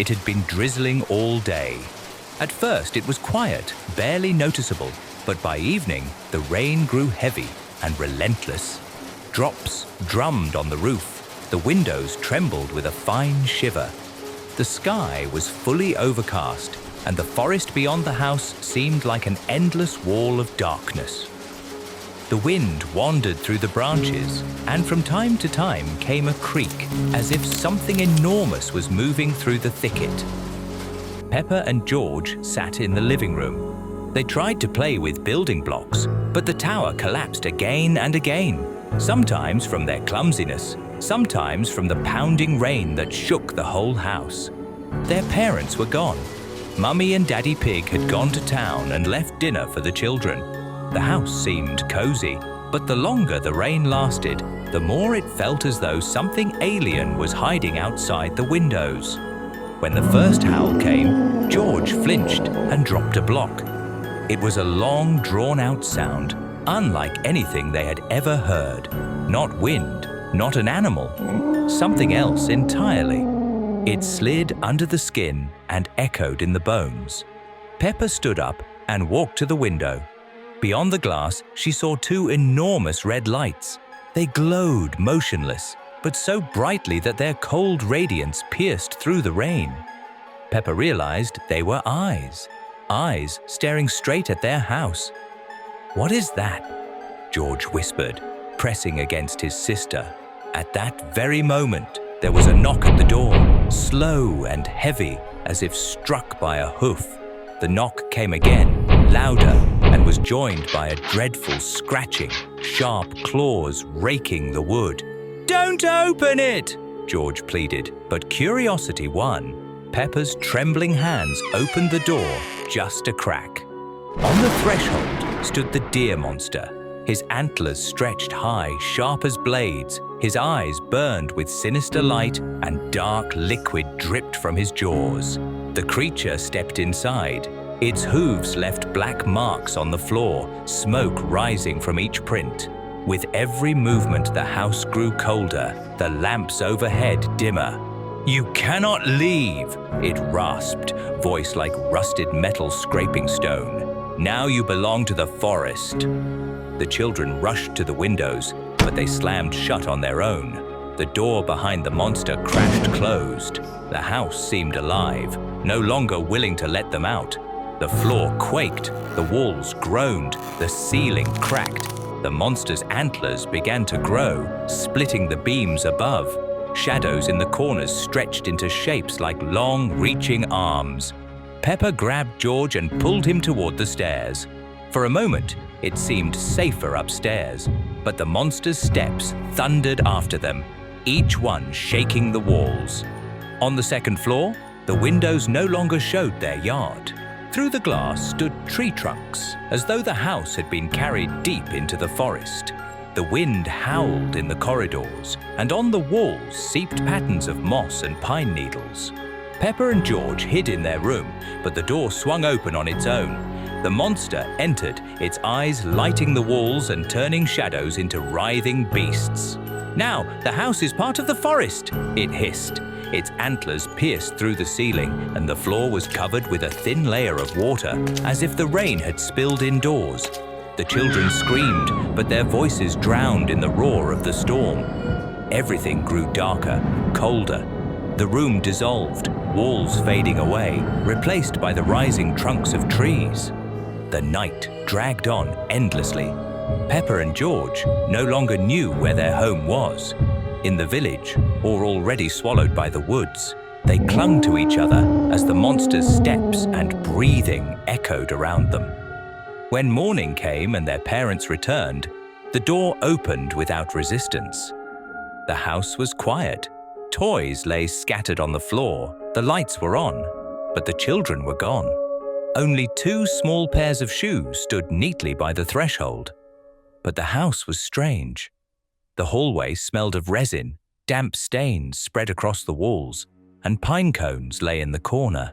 It had been drizzling all day. At first it was quiet, barely noticeable, but by evening the rain grew heavy and relentless. Drops drummed on the roof. The windows trembled with a fine shiver. The sky was fully overcast, and the forest beyond the house seemed like an endless wall of darkness. The wind wandered through the branches, and from time to time came a creak, as if something enormous was moving through the thicket. Peppa and George sat in the living room. They tried to play with building blocks, but the tower collapsed again and again, sometimes from their clumsiness, sometimes from the pounding rain that shook the whole house. Their parents were gone. Mummy and Daddy Pig had gone to town and left dinner for the children. The house seemed cozy, but the longer the rain lasted, the more it felt as though something alien was hiding outside the windows. When the first howl came, George flinched and dropped a block. It was a long, drawn-out sound, unlike anything they had ever heard. Not wind, not an animal, something else entirely. It slid under the skin and echoed in the bones. Peppa stood up and walked to the window. Beyond the glass, she saw two enormous red lights. They glowed motionless, but so brightly that their cold radiance pierced through the rain. Peppa realized they were eyes staring straight at their house. "What is that?" George whispered, pressing against his sister. At that very moment, there was a knock at the door, slow and heavy, as if struck by a hoof. The knock came again, louder, and was joined by a dreadful scratching, sharp claws raking the wood. "Don't open it!" George pleaded, but curiosity won. Peppa's trembling hands opened the door just a crack. On the threshold stood the deer monster. His antlers stretched high, sharp as blades. His eyes burned with sinister light, and dark liquid dripped from his jaws. The creature stepped inside. Its hooves left black marks on the floor, smoke rising from each print. With every movement, the house grew colder, the lamps overhead dimmer. "You cannot leave," it rasped, voice like rusted metal scraping stone. "Now you belong to the forest." The children rushed to the windows, but they slammed shut on their own. The door behind the monster crashed closed. The house seemed alive, no longer willing to let them out. The floor quaked, the walls groaned, the ceiling cracked. The monster's antlers began to grow, splitting the beams above. Shadows in the corners stretched into shapes like long, reaching arms. Peppa grabbed George and pulled him toward the stairs. For a moment, it seemed safer upstairs, but the monster's steps thundered after them, each one shaking the walls. On the second floor, the windows no longer showed their yard. Through the glass stood tree trunks, as though the house had been carried deep into the forest. The wind howled in the corridors, and on the walls seeped patterns of moss and pine needles. Peppa and George hid in their room, but the door swung open on its own. The monster entered, its eyes lighting the walls and turning shadows into writhing beasts. "Now, the house is part of the forest," it hissed. Its antlers pierced through the ceiling, and the floor was covered with a thin layer of water, as if the rain had spilled indoors. The children screamed, but their voices drowned in the roar of the storm. Everything grew darker, colder. The room dissolved, walls fading away, replaced by the rising trunks of trees. The night dragged on endlessly. Peppa and George no longer knew where their home was. In the village, or already swallowed by the woods, they clung to each other as the monster's steps and breathing echoed around them. When morning came and their parents returned, the door opened without resistance. The house was quiet. Toys lay scattered on the floor. The lights were on, but the children were gone. Only two small pairs of shoes stood neatly by the threshold. But the house was strange. The hallway smelled of resin, damp stains spread across the walls, and pine cones lay in the corner.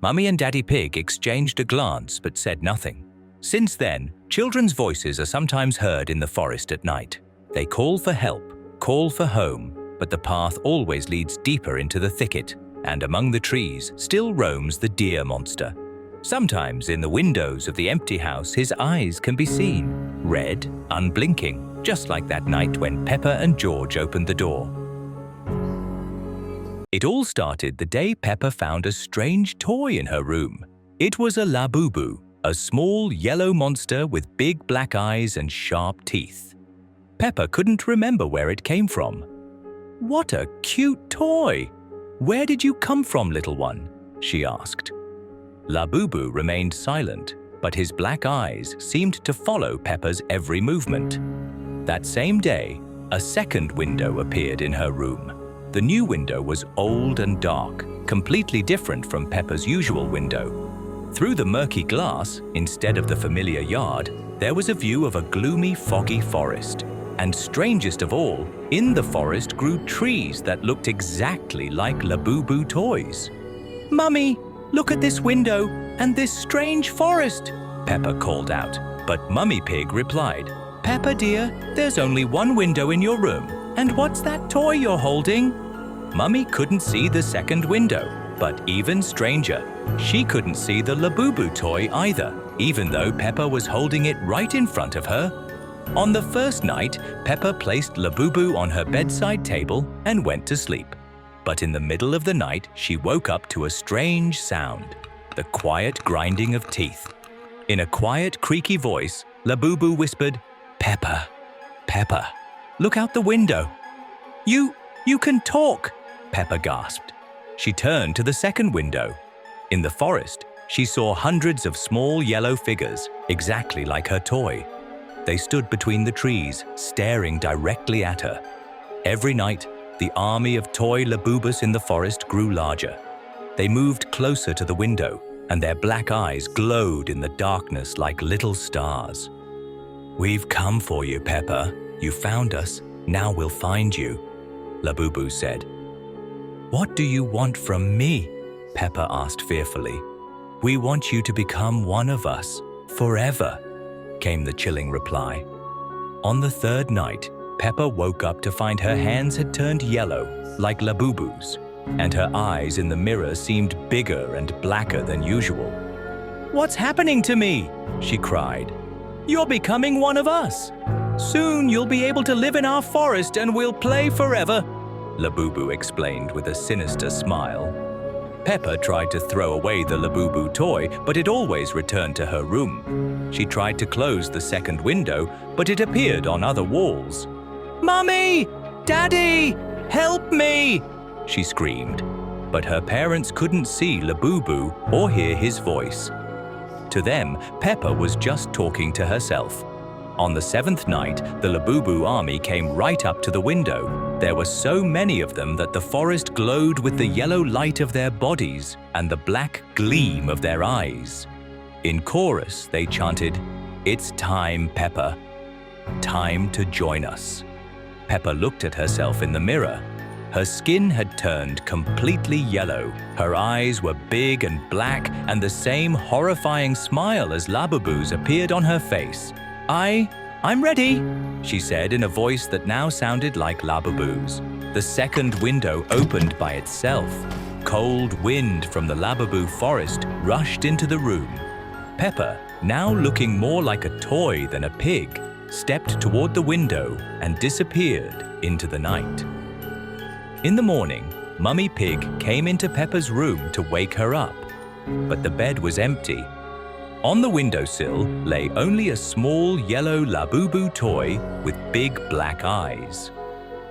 Mummy and Daddy Pig exchanged a glance but said nothing. Since then, children's voices are sometimes heard in the forest at night. They call for help, call for home, but the path always leads deeper into the thicket, and among the trees still roams the deer monster. Sometimes in the windows of the empty house his eyes can be seen, red, unblinking, just like that night when Peppa and George opened the door. It all started the day Peppa found a strange toy in her room. It was a Labubu, a small yellow monster with big black eyes and sharp teeth. Peppa couldn't remember where it came from. "What a cute toy! Where did you come from, little one?" she asked. Labubu remained silent, but his black eyes seemed to follow Peppa's every movement. That same day, a second window appeared in her room. The new window was old and dark, completely different from Peppa's usual window. Through the murky glass, instead of the familiar yard, there was a view of a gloomy, foggy forest. And strangest of all, in the forest grew trees that looked exactly like Labubu toys. "Mummy, look at this window and this strange forest," Peppa called out. But Mummy Pig replied, "Peppa dear, there's only one window in your room. And what's that toy you're holding?" Mummy couldn't see the second window, but even stranger, she couldn't see the Labubu toy either, even though Peppa was holding it right in front of her. On the first night, Peppa placed Labubu on her bedside table and went to sleep. But in the middle of the night, she woke up to a strange sound, the quiet grinding of teeth. In a quiet, creaky voice, Labubu whispered, "Peppa, Peppa, look out the window." You can talk," Peppa gasped. She turned to the second window. In the forest, she saw hundreds of small yellow figures, exactly like her toy. They stood between the trees, staring directly at her. Every night, the army of toy Labubus in the forest grew larger. They moved closer to the window, and their black eyes glowed in the darkness like little stars. "We've come for you, Peppa. You found us. Now we'll find you," Labubu said. "What do you want from me?" Peppa asked fearfully. "We want you to become one of us, forever," came the chilling reply. On the third night, Peppa woke up to find her hands had turned yellow, like Labubu's, and her eyes in the mirror seemed bigger and blacker than usual. "What's happening to me?" she cried. "You're becoming one of us. Soon you'll be able to live in our forest and we'll play forever," Labubu explained with a sinister smile. Peppa tried to throw away the Labubu toy, but it always returned to her room. She tried to close the second window, but it appeared on other walls. "Mummy! Daddy! Help me!" she screamed. But her parents couldn't see Labubu or hear his voice. To them, Peppa was just talking to herself. On the seventh night, the Labubu army came right up to the window. There were so many of them that the forest glowed with the yellow light of their bodies and the black gleam of their eyes. In chorus, they chanted, "It's time, Peppa. Time to join us." Peppa looked at herself in the mirror. Her skin had turned completely yellow. Her eyes were big and black, and the same horrifying smile as Labubu's appeared on her face. I'm ready," she said in a voice that now sounded like Labubu's. The second window opened by itself. Cold wind from the Labubu forest rushed into the room. Peppa, now looking more like a toy than a pig, stepped toward the window and disappeared into the night. In the morning, Mummy Pig came into Peppa's room to wake her up, but the bed was empty. On the windowsill lay only a small yellow Labubu toy with big black eyes.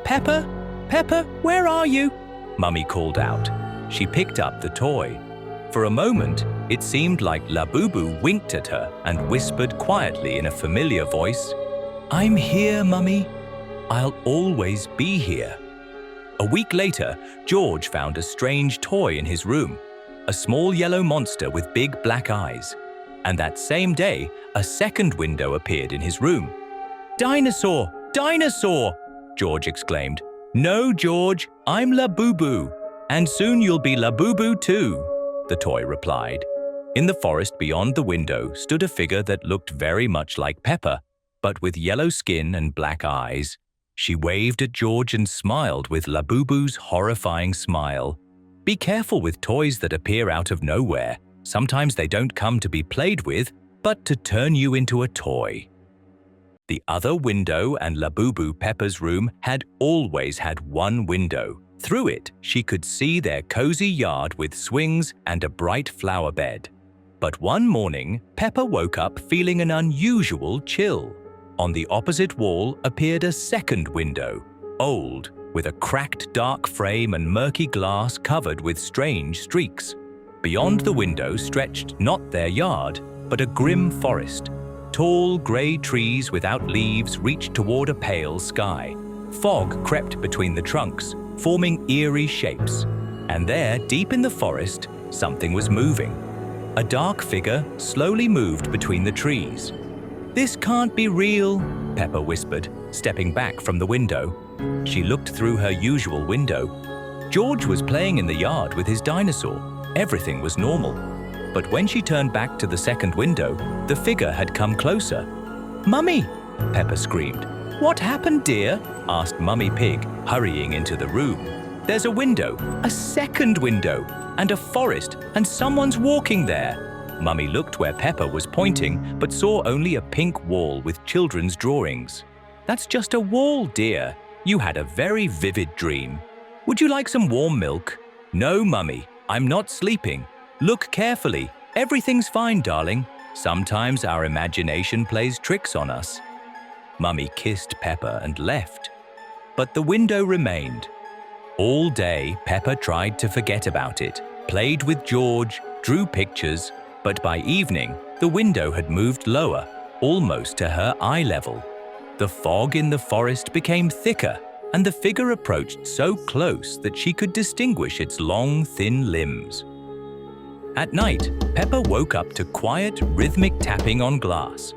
"Peppa, Peppa, where are you?" Mummy called out. She picked up the toy. For a moment, it seemed like Labubu winked at her and whispered quietly in a familiar voice, "I'm here, Mummy. I'll always be here." A week later, George found a strange toy in his room, a small yellow monster with big black eyes. And that same day, a second window appeared in his room. "Dinosaur! Dinosaur!" George exclaimed. "No, George, I'm Labubu, and soon you'll be Labubu too," the toy replied. In the forest beyond the window stood a figure that looked very much like Peppa, but with yellow skin and black eyes. She waved at George and smiled with Labubu's horrifying smile. Be careful with toys that appear out of nowhere. Sometimes they don't come to be played with, but to turn you into a toy. The other window and Labubu Peppa's room had always had one window. Through it, she could see their cozy yard with swings and a bright flower bed. But one morning, Peppa woke up feeling an unusual chill. On the opposite wall appeared a second window, old, with a cracked dark frame and murky glass covered with strange streaks. Beyond the window stretched not their yard, but a grim forest. Tall, grey trees without leaves reached toward a pale sky. Fog crept between the trunks, forming eerie shapes. And there, deep in the forest, something was moving. A dark figure slowly moved between the trees. "This can't be real," Peppa whispered, stepping back from the window. She looked through her usual window. George was playing in the yard with his dinosaur. Everything was normal. But when she turned back to the second window, the figure had come closer. "Mummy!" Peppa screamed. "What happened, dear?" asked Mummy Pig, hurrying into the room. "There's a window, a second window, and a forest, and someone's walking there." Mummy looked where Peppa was pointing, but saw only a pink wall with children's drawings. "That's just a wall, dear. You had a very vivid dream. Would you like some warm milk?" "No, Mummy, I'm not sleeping. Look carefully. Everything's fine, darling. Sometimes our imagination plays tricks on us." Mummy kissed Peppa and left. But the window remained. All day, Peppa tried to forget about it, played with George, drew pictures, but by evening, the window had moved lower, almost to her eye level. The fog in the forest became thicker, and the figure approached so close that she could distinguish its long, thin limbs. At night, Peppa woke up to quiet, rhythmic tapping on glass.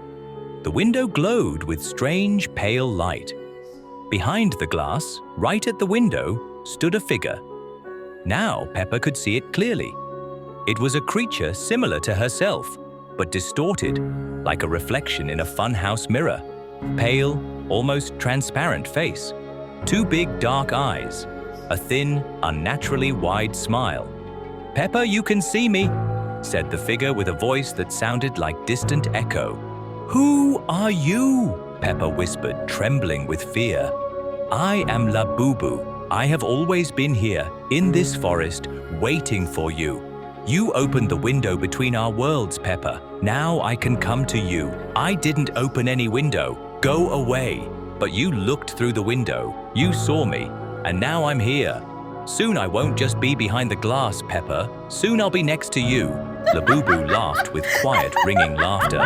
The window glowed with strange, pale light. Behind the glass, right at the window, stood a figure. Now Peppa could see it clearly. It was a creature similar to herself, but distorted, like a reflection in a funhouse mirror. Pale, almost transparent face, two big dark eyes, a thin, unnaturally wide smile. "Peppa, you can see me," said the figure with a voice that sounded like distant echo. "Who are you?" Peppa whispered, trembling with fear. "I am Labubu. I have always been here, in this forest, waiting for you. You opened the window between our worlds, Peppa. Now I can come to you. I didn't open any window. Go away. But you looked through the window. You saw me. And now I'm here. Soon I won't just be behind the glass, Peppa. Soon I'll be next to you." Labubu laughed with quiet, ringing laughter.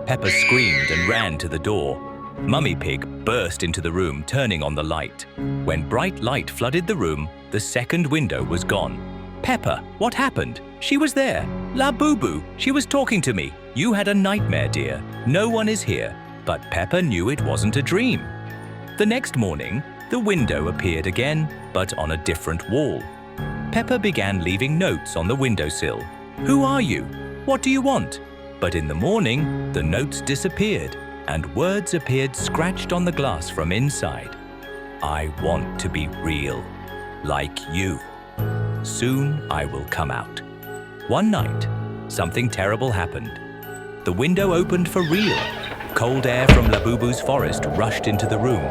Peppa screamed and ran to the door. Mummy Pig burst into the room, turning on the light. When bright light flooded the room, the second window was gone. "Peppa, what happened? She was there. Labubu, she was talking to me. You had a nightmare, dear. No one is here." But Peppa knew it wasn't a dream. The next morning, the window appeared again, but on a different wall. Peppa began leaving notes on the windowsill. "Who are you? What do you want?" But in the morning, the notes disappeared, and words appeared scratched on the glass from inside. "I want to be real, like you. Soon I will come out." One night, something terrible happened. The window opened for real. Cold air from Labubu's forest rushed into the room,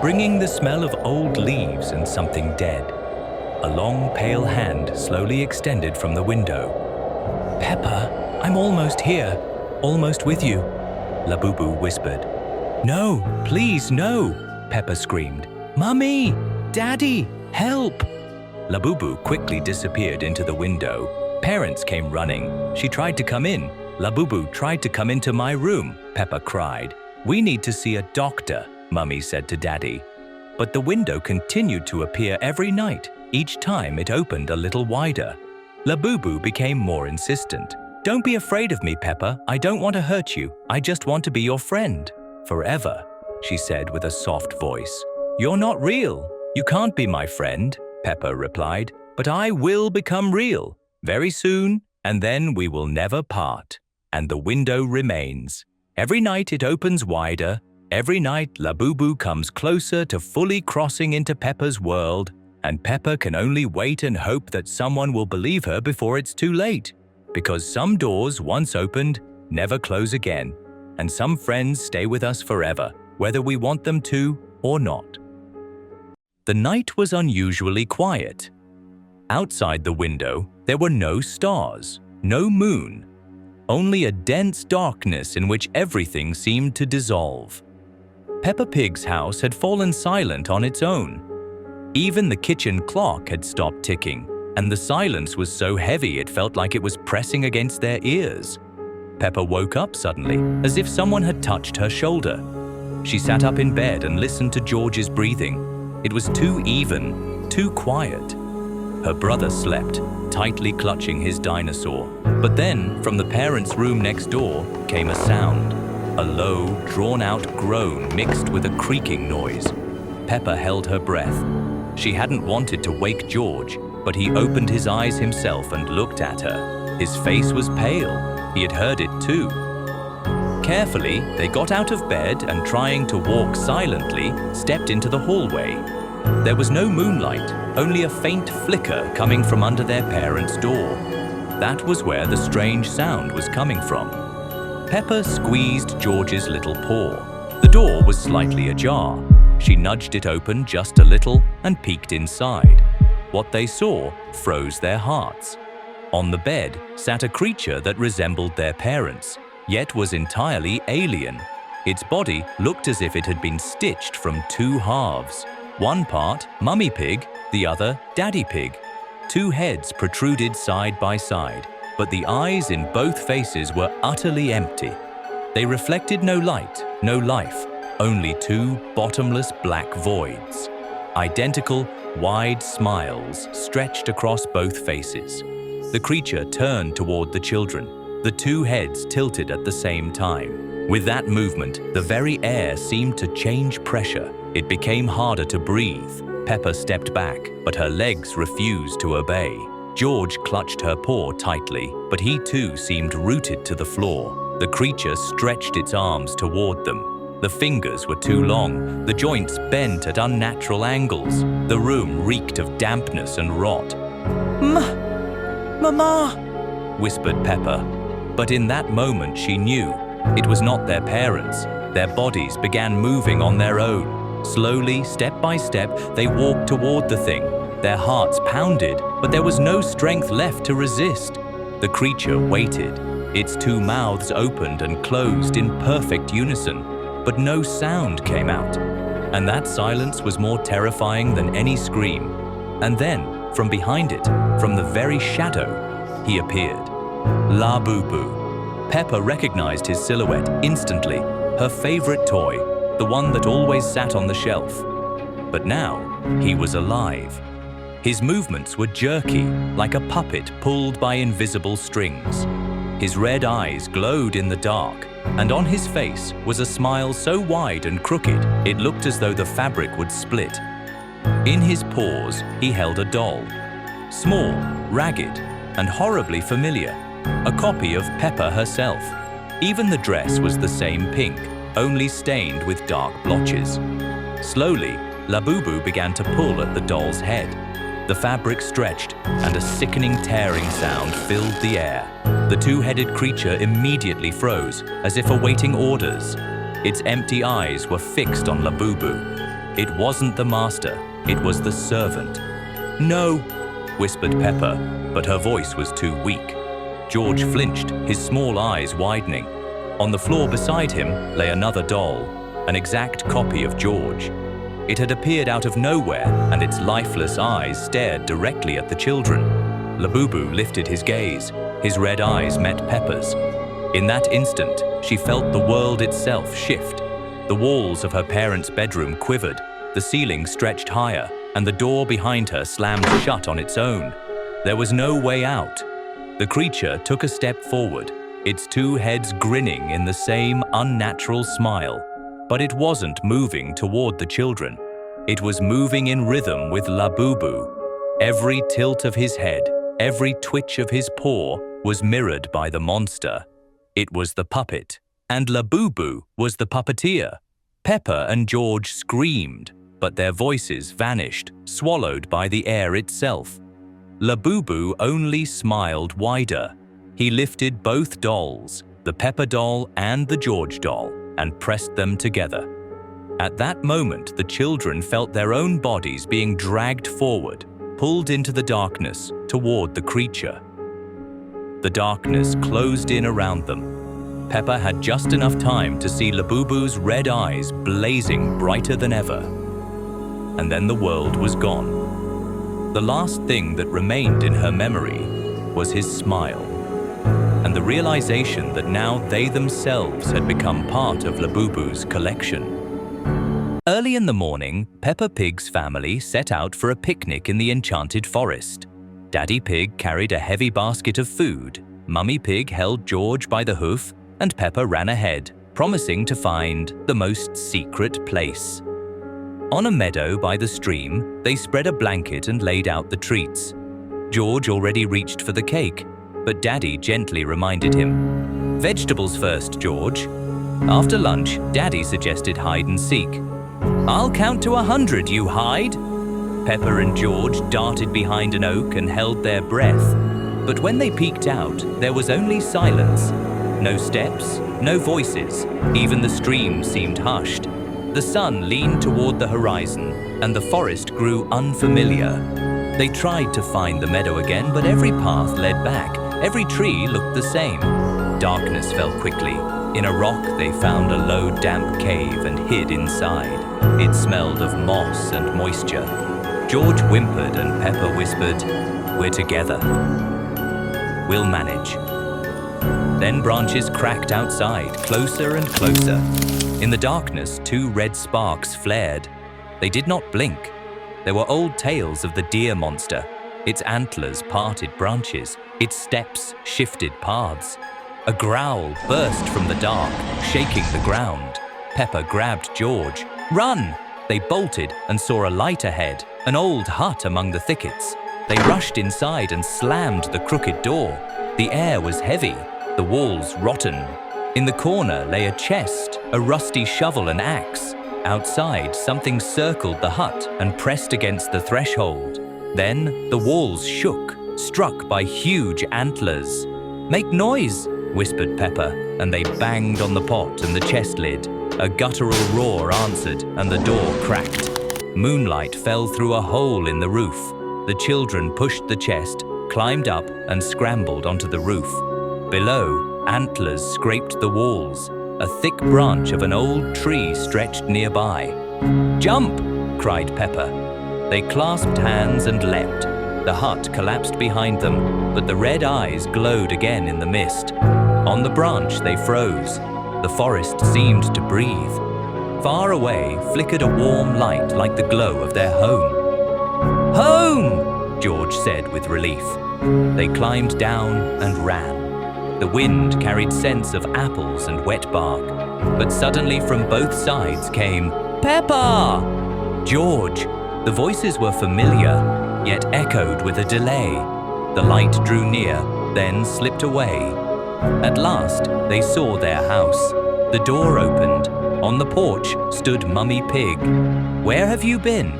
bringing the smell of old leaves and something dead. A long, pale hand slowly extended from the window. "Peppa, I'm almost here, almost with you," Labubu whispered. "No, please, no," Peppa screamed. "Mummy! Daddy! Help!" Labubu quickly disappeared into the window. Parents came running. She tried to come in. "Labubu tried to come into my room," Peppa cried. "We need to see a doctor," Mummy said to Daddy. But the window continued to appear every night. Each time it opened a little wider. Labubu became more insistent. "Don't be afraid of me, Peppa. I don't want to hurt you. I just want to be your friend. Forever," she said with a soft voice. "You're not real. You can't be my friend," Peppa replied. "But I will become real. Very soon, and then we will never part." And the window remains. Every night it opens wider. Every night Labubu comes closer to fully crossing into Peppa's world. And Peppa can only wait and hope that someone will believe her before it's too late, because some doors, once opened, never close again, and some friends stay with us forever, whether we want them to or not. The night was unusually quiet. Outside the window, there were no stars, no moon, only a dense darkness in which everything seemed to dissolve. Peppa Pig's house had fallen silent on its own. Even the kitchen clock had stopped ticking, and the silence was so heavy it felt like it was pressing against their ears. Peppa woke up suddenly, as if someone had touched her shoulder. She sat up in bed and listened to George's breathing. It was too even, too quiet. Her brother slept, tightly clutching his dinosaur. But then, from the parents' room next door, came a sound. A low, drawn-out groan mixed with a creaking noise. Peppa held her breath. She hadn't wanted to wake George, but he opened his eyes himself and looked at her. His face was pale. He had heard it too. Carefully, they got out of bed and, trying to walk silently, stepped into the hallway. There was no moonlight, only a faint flicker coming from under their parents' door. That was where the strange sound was coming from. Peppa squeezed George's little paw. The door was slightly ajar. She nudged it open just a little and peeked inside. What they saw froze their hearts. On the bed sat a creature that resembled their parents, yet was entirely alien. Its body looked as if it had been stitched from two halves. One part, Mummy Pig, the other, Daddy Pig. Two heads protruded side by side, but the eyes in both faces were utterly empty. They reflected no light, no life, only two bottomless black voids. Identical, wide smiles stretched across both faces. The creature turned toward the children, the two heads tilted at the same time. With that movement, the very air seemed to change pressure. It became harder to breathe. Peppa stepped back, but her legs refused to obey. George clutched her paw tightly, but he too seemed rooted to the floor. The creature stretched its arms toward them. The fingers were too long, the joints bent at unnatural angles. The room reeked of dampness and rot. Mama, whispered Peppa. But in that moment she knew it was not their parents. Their bodies began moving on their own. Slowly, step by step, they walked toward the thing. Their hearts pounded, but there was no strength left to resist. The creature waited. Its two mouths opened and closed in perfect unison, but no sound came out. And that silence was more terrifying than any scream. And then, from behind it, from the very shadow, he appeared. Labubu. Peppa recognized his silhouette instantly, her favorite toy, the one that always sat on the shelf. But now, he was alive. His movements were jerky, like a puppet pulled by invisible strings. His red eyes glowed in the dark, and on his face was a smile so wide and crooked it looked as though the fabric would split. In his paws, he held a doll. Small, ragged, and horribly familiar. A copy of Peppa herself. Even the dress was the same pink, only stained with dark blotches. Slowly, Labubu began to pull at the doll's head. The fabric stretched, and a sickening tearing sound filled the air. The two-headed creature immediately froze, as if awaiting orders. Its empty eyes were fixed on Labubu. It wasn't the master, it was the servant. "No," whispered Peppa, but her voice was too weak. George flinched, his small eyes widening. On the floor beside him lay another doll, an exact copy of George. It had appeared out of nowhere, and its lifeless eyes stared directly at the children. Labubu lifted his gaze. His red eyes met Peppa's. In that instant, she felt the world itself shift. The walls of her parents' bedroom quivered, the ceiling stretched higher, and the door behind her slammed shut on its own. There was no way out. The creature took a step forward, its two heads grinning in the same unnatural smile. But it wasn't moving toward the children. It was moving in rhythm with Labubu. Every tilt of his head, every twitch of his paw was mirrored by the monster. It was the puppet, and Labubu was the puppeteer. Peppa and George screamed. but their voices vanished, swallowed by the air itself. Labubu only smiled wider. He lifted both dolls, the Peppa doll and the George doll, and pressed them together. At that moment, the children felt their own bodies being dragged forward, pulled into the darkness toward the creature. The darkness closed in around them. Peppa had just enough time to see Labubu's red eyes blazing brighter than ever. And then the world was gone. The last thing that remained in her memory was his smile, and the realization that now they themselves had become part of Labubu's collection. Early in the morning, Peppa Pig's family set out for a picnic in the enchanted forest. Daddy Pig carried a heavy basket of food, Mummy Pig held George by the hoof, and Peppa ran ahead, promising to find the most secret place. On a meadow by the stream, they spread a blanket and laid out the treats. George already reached for the cake, but Daddy gently reminded him, "Vegetables first, George." After lunch, Daddy suggested hide and seek. "I'll count to 100, you hide." Peppa and George darted behind an oak and held their breath. But when they peeked out, there was only silence. No steps, no voices. Even the stream seemed hushed. The sun leaned toward the horizon, and the forest grew unfamiliar. They tried to find the meadow again, but every path led back. Every tree looked the same. Darkness fell quickly. In a rock, they found a low, damp cave and hid inside. It smelled of moss and moisture. George whimpered and Peppa whispered, "We're together. We'll manage." Then branches cracked outside, closer and closer. In the darkness, 2 red sparks flared. They did not blink. There were old tales of the deer monster. Its antlers parted branches. Its steps shifted paths. A growl burst from the dark, shaking the ground. Peppa grabbed George. "Run!" They bolted and saw a light ahead, an old hut among the thickets. They rushed inside and slammed the crooked door. The air was heavy, the walls rotten. In the corner lay a chest, a rusty shovel and axe. Outside, something circled the hut and pressed against the threshold. Then the walls shook, struck by huge antlers. "Make noise!" whispered Peppa, and they banged on the pot and the chest lid. A guttural roar answered, and the door cracked. Moonlight fell through a hole in the roof. The children pushed the chest, climbed up, and scrambled onto the roof. Below, antlers scraped the walls. A thick branch of an old tree stretched nearby. "Jump!" cried Peppa. They clasped hands and leapt. The hut collapsed behind them, but the red eyes glowed again in the mist. On the branch they froze. The forest seemed to breathe. Far away flickered a warm light like the glow of their home. "Home!" George said with relief. They climbed down and ran. The wind carried scents of apples and wet bark, but suddenly from both sides came, "Peppa!" "George!" The voices were familiar, yet echoed with a delay. The light drew near, then slipped away. At last, they saw their house. The door opened. On the porch stood Mummy Pig. "Where have you been?"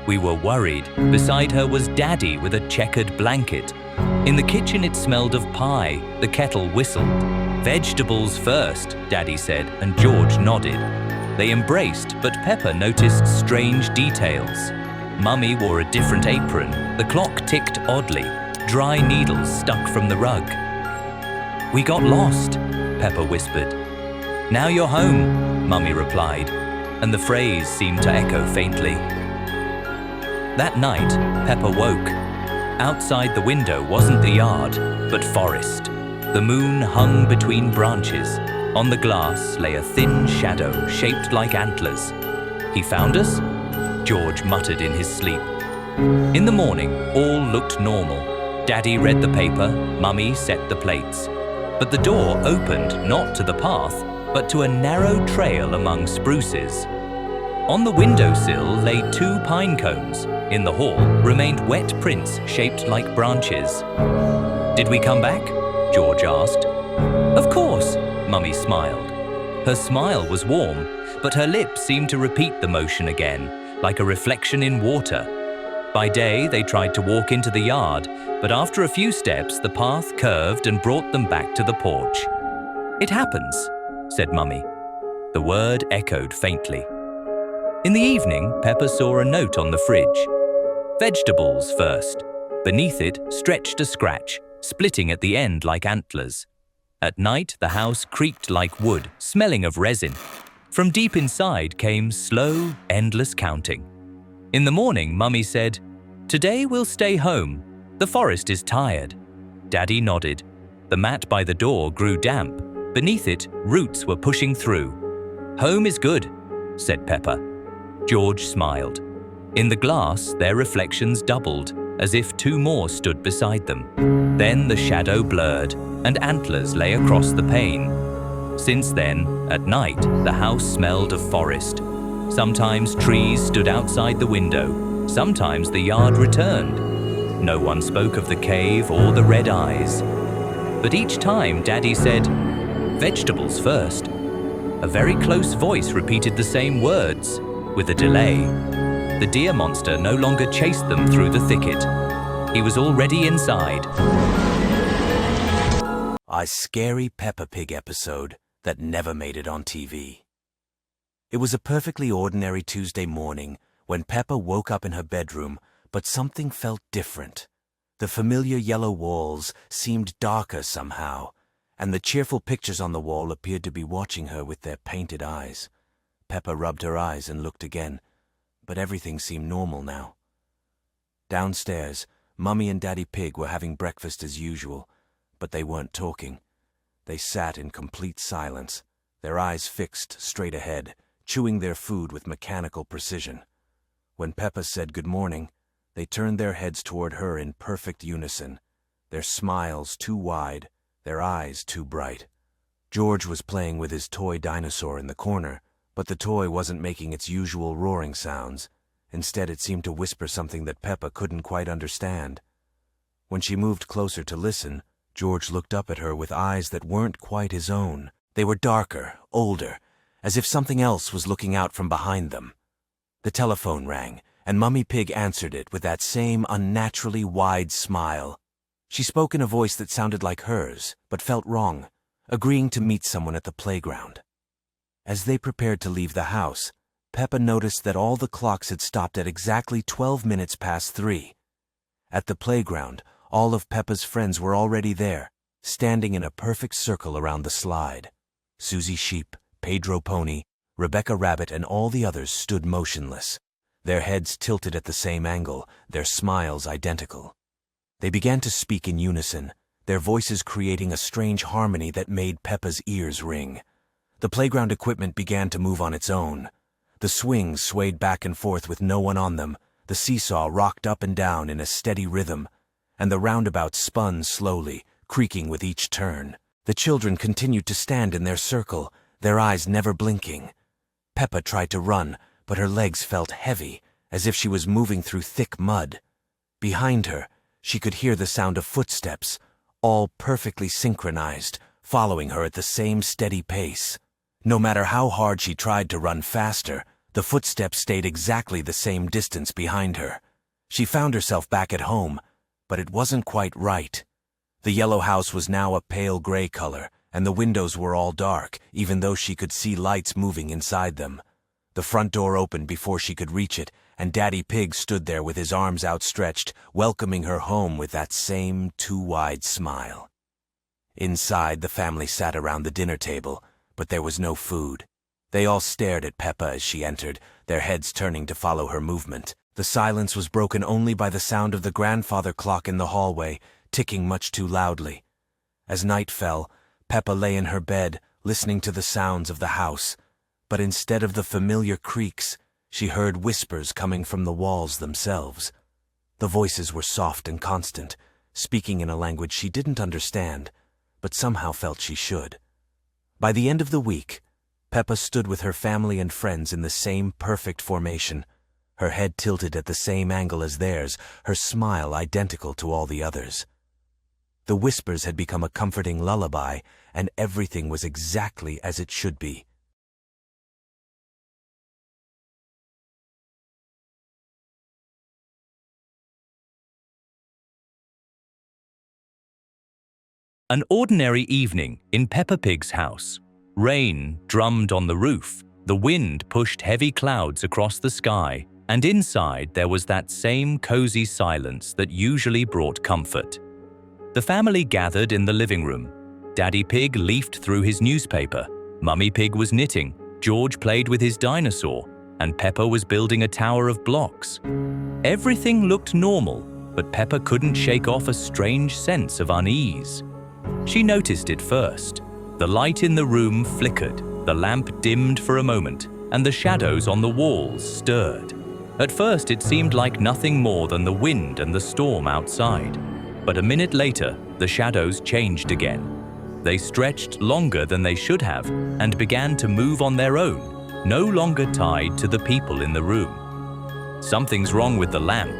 We were worried. Beside her was Daddy with a checkered blanket. In the kitchen it smelled of pie. The kettle whistled. "Vegetables first," Daddy said, and George nodded. They embraced, but Peppa noticed strange details. Mummy wore a different apron. The clock ticked oddly. Dry needles stuck from the rug. "We got lost," Peppa whispered. "Now you're home," Mummy replied, and the phrase seemed to echo faintly. That night, Peppa woke. Outside the window wasn't the yard, but forest. The moon hung between branches. On the glass lay a thin shadow shaped like antlers. "He found us?" George muttered in his sleep. In the morning, all looked normal. Daddy read the paper, Mummy set the plates. But the door opened not to the path, but to a narrow trail among spruces. On the windowsill lay 2 pine cones. In the hall remained wet prints shaped like branches. "Did we come back?" George asked. "Of course," Mummy smiled. Her smile was warm, but her lips seemed to repeat the motion again. like a reflection in water. By day, they tried to walk into the yard, but after a few steps, the path curved and brought them back to the porch. "It happens," said Mummy. The word echoed faintly. In the evening, Peppa saw a note on the fridge. "Vegetables first." Beneath it stretched a scratch, splitting at the end like antlers. At night, the house creaked like wood, smelling of resin. From deep inside came slow, endless counting. In the morning, Mummy said, "Today we'll stay home. The forest is tired." Daddy nodded. The mat by the door grew damp. Beneath it, roots were pushing through. "Home is good," said Peppa. George smiled. In the glass, their reflections doubled, as if two more stood beside them. Then the shadow blurred, and antlers lay across the pane. Since then, at night, the house smelled of forest. Sometimes trees stood outside the window. Sometimes the yard returned. No one spoke of the cave or the red eyes. But each time, Daddy said, "Vegetables first." A very close voice repeated the same words, with a delay. The deer monster no longer chased them through the thicket. He was already inside. A scary Peppa Pig episode that never made it on TV. It was a perfectly ordinary Tuesday morning when Peppa woke up in her bedroom, but something felt different. The familiar yellow walls seemed darker somehow, and the cheerful pictures on the wall appeared to be watching her with their painted eyes. Peppa rubbed her eyes and looked again, but everything seemed normal now. Downstairs, Mummy and Daddy Pig were having breakfast as usual, but they weren't talking. They sat in complete silence, their eyes fixed straight ahead, chewing their food with mechanical precision. When Peppa said good morning, they turned their heads toward her in perfect unison, their smiles too wide, their eyes too bright. George was playing with his toy dinosaur in the corner, but the toy wasn't making its usual roaring sounds. Instead, it seemed to whisper something that Peppa couldn't quite understand. When she moved closer to listen, George looked up at her with eyes that weren't quite his own. They were darker, older, as if something else was looking out from behind them. The telephone rang, and Mummy Pig answered it with that same unnaturally wide smile. She spoke in a voice that sounded like hers, but felt wrong, agreeing to meet someone at the playground. As they prepared to leave the house, Peppa noticed that all the clocks had stopped at exactly 12 minutes past 3. At the playground, all of Peppa's friends were already there, standing in a perfect circle around the slide. Susie Sheep, Pedro Pony, Rebecca Rabbit, and all the others stood motionless, their heads tilted at the same angle, their smiles identical. They began to speak in unison, their voices creating a strange harmony that made Peppa's ears ring. The playground equipment began to move on its own. The swings swayed back and forth with no one on them, the seesaw rocked up and down in a steady rhythm, and the roundabout spun slowly, creaking with each turn. The children continued to stand in their circle, their eyes never blinking. Peppa tried to run, but her legs felt heavy, as if she was moving through thick mud. Behind her, she could hear the sound of footsteps, all perfectly synchronized, following her at the same steady pace. No matter how hard she tried to run faster, the footsteps stayed exactly the same distance behind her. She found herself back at home, but it wasn't quite right. The yellow house was now a pale gray color, and the windows were all dark, even though she could see lights moving inside them. The front door opened before she could reach it, and Daddy Pig stood there with his arms outstretched, welcoming her home with that same too-wide smile. Inside, the family sat around the dinner table, but there was no food. They all stared at Peppa as she entered, their heads turning to follow her movement. The silence was broken only by the sound of the grandfather clock in the hallway, ticking much too loudly. As night fell, Peppa lay in her bed, listening to the sounds of the house, but instead of the familiar creaks, she heard whispers coming from the walls themselves. The voices were soft and constant, speaking in a language she didn't understand, but somehow felt she should. By the end of the week, Peppa stood with her family and friends in the same perfect formation, her head tilted at the same angle as theirs, her smile identical to all the others. The whispers had become a comforting lullaby, and everything was exactly as it should be. An ordinary evening in Peppa Pig's house. Rain drummed on the roof, the wind pushed heavy clouds across the sky, and inside there was that same cozy silence that usually brought comfort. The family gathered in the living room. Daddy Pig leafed through his newspaper, Mummy Pig was knitting, George played with his dinosaur, and Peppa was building a tower of blocks. Everything looked normal, but Peppa couldn't shake off a strange sense of unease. She noticed it first. The light in the room flickered, the lamp dimmed for a moment, and the shadows on the walls stirred. At first it seemed like nothing more than the wind and the storm outside. But a minute later, the shadows changed again. They stretched longer than they should have and began to move on their own, no longer tied to the people in the room. "Something's wrong with the lamp,"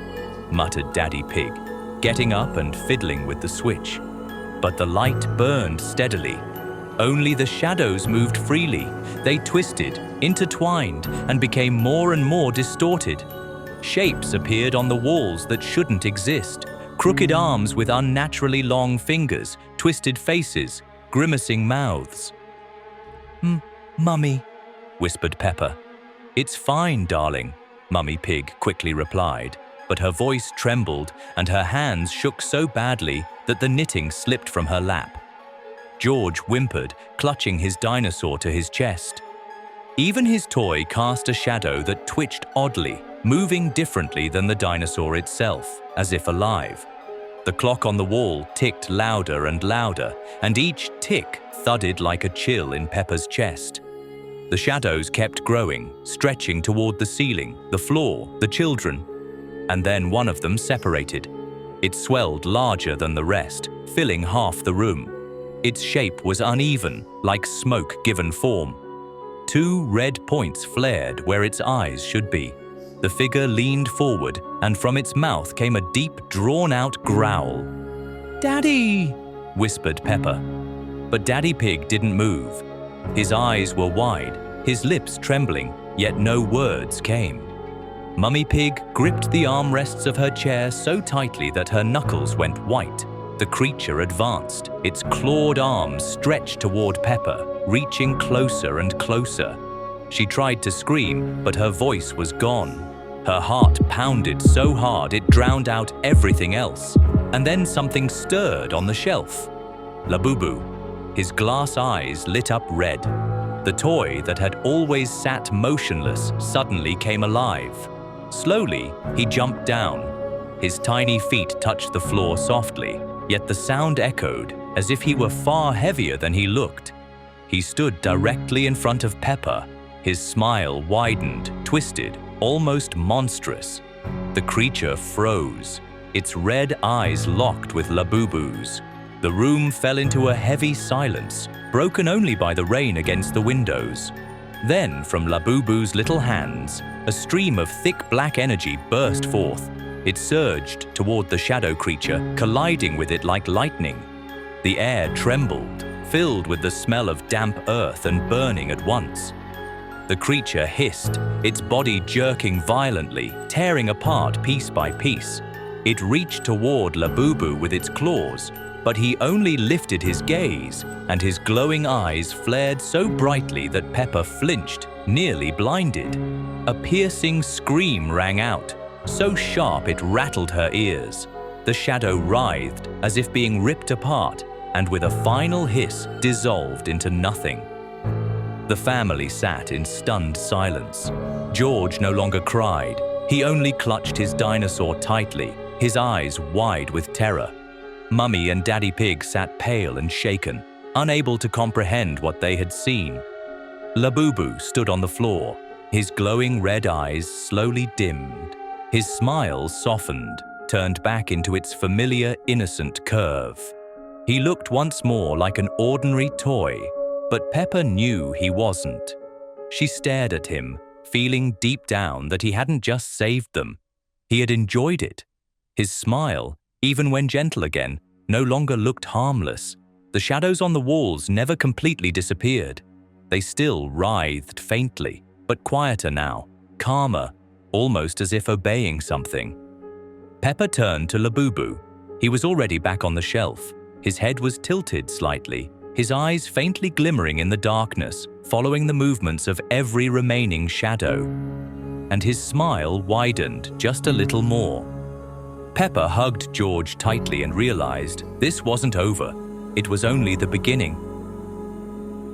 muttered Daddy Pig, getting up and fiddling with the switch. But the light burned steadily. Only the shadows moved freely. They twisted, intertwined, and became more and more distorted. Shapes appeared on the walls that shouldn't exist. Crooked arms with unnaturally long fingers, twisted faces, grimacing mouths. "Mummy," whispered Peppa. "It's fine, darling," Mummy Pig quickly replied, but her voice trembled and her hands shook so badly that the knitting slipped from her lap. George whimpered, clutching his dinosaur to his chest. Even his toy cast a shadow that twitched oddly, moving differently than the dinosaur itself, as if alive. The clock on the wall ticked louder and louder, and each tick thudded like a chill in Peppa's chest. The shadows kept growing, stretching toward the ceiling, the floor, the children. And then one of them separated. It swelled larger than the rest, filling half the room. Its shape was uneven, like smoke given form. Two red points flared where its eyes should be. The figure leaned forward, and from its mouth came a deep, drawn-out growl. "Daddy!" whispered Peppa. But Daddy Pig didn't move. His eyes were wide, his lips trembling, yet no words came. Mummy Pig gripped the armrests of her chair so tightly that her knuckles went white. The creature advanced, its clawed arms stretched toward Peppa, reaching closer and closer. She tried to scream, but her voice was gone. Her heart pounded so hard it drowned out everything else. And then something stirred on the shelf. Labubu, his glass eyes lit up red. The toy that had always sat motionless suddenly came alive. Slowly, he jumped down. His tiny feet touched the floor softly, yet the sound echoed as if he were far heavier than he looked. He stood directly in front of Peppa. His smile widened, twisted, almost monstrous. The creature froze, its red eyes locked with Labubu's. The room fell into a heavy silence, broken only by the rain against the windows. Then, from Labubu's little hands, a stream of thick black energy burst forth. It surged toward the shadow creature, colliding with it like lightning. The air trembled, filled with the smell of damp earth and burning at once. The creature hissed, its body jerking violently, tearing apart piece by piece. It reached toward Labubu with its claws, but he only lifted his gaze, and his glowing eyes flared so brightly that Peppa flinched, nearly blinded. A piercing scream rang out, so sharp it rattled her ears. The shadow writhed as if being ripped apart, and with a final hiss dissolved into nothing. The family sat in stunned silence. George no longer cried. He only clutched his dinosaur tightly, his eyes wide with terror. Mummy and Daddy Pig sat pale and shaken, unable to comprehend what they had seen. Labubu stood on the floor, his glowing red eyes slowly dimmed. His smile softened, turned back into its familiar, innocent curve. He looked once more like an ordinary toy, but Peppa knew he wasn't. She stared at him, feeling deep down that he hadn't just saved them. He had enjoyed it. His smile, even when gentle again, no longer looked harmless. The shadows on the walls never completely disappeared. They still writhed faintly, but quieter now, calmer, almost as if obeying something. Peppa turned to Labubu. He was already back on the shelf. His head was tilted slightly, his eyes faintly glimmering in the darkness, following the movements of every remaining shadow. And his smile widened just a little more. Peppa hugged George tightly and realized this wasn't over. It was only the beginning.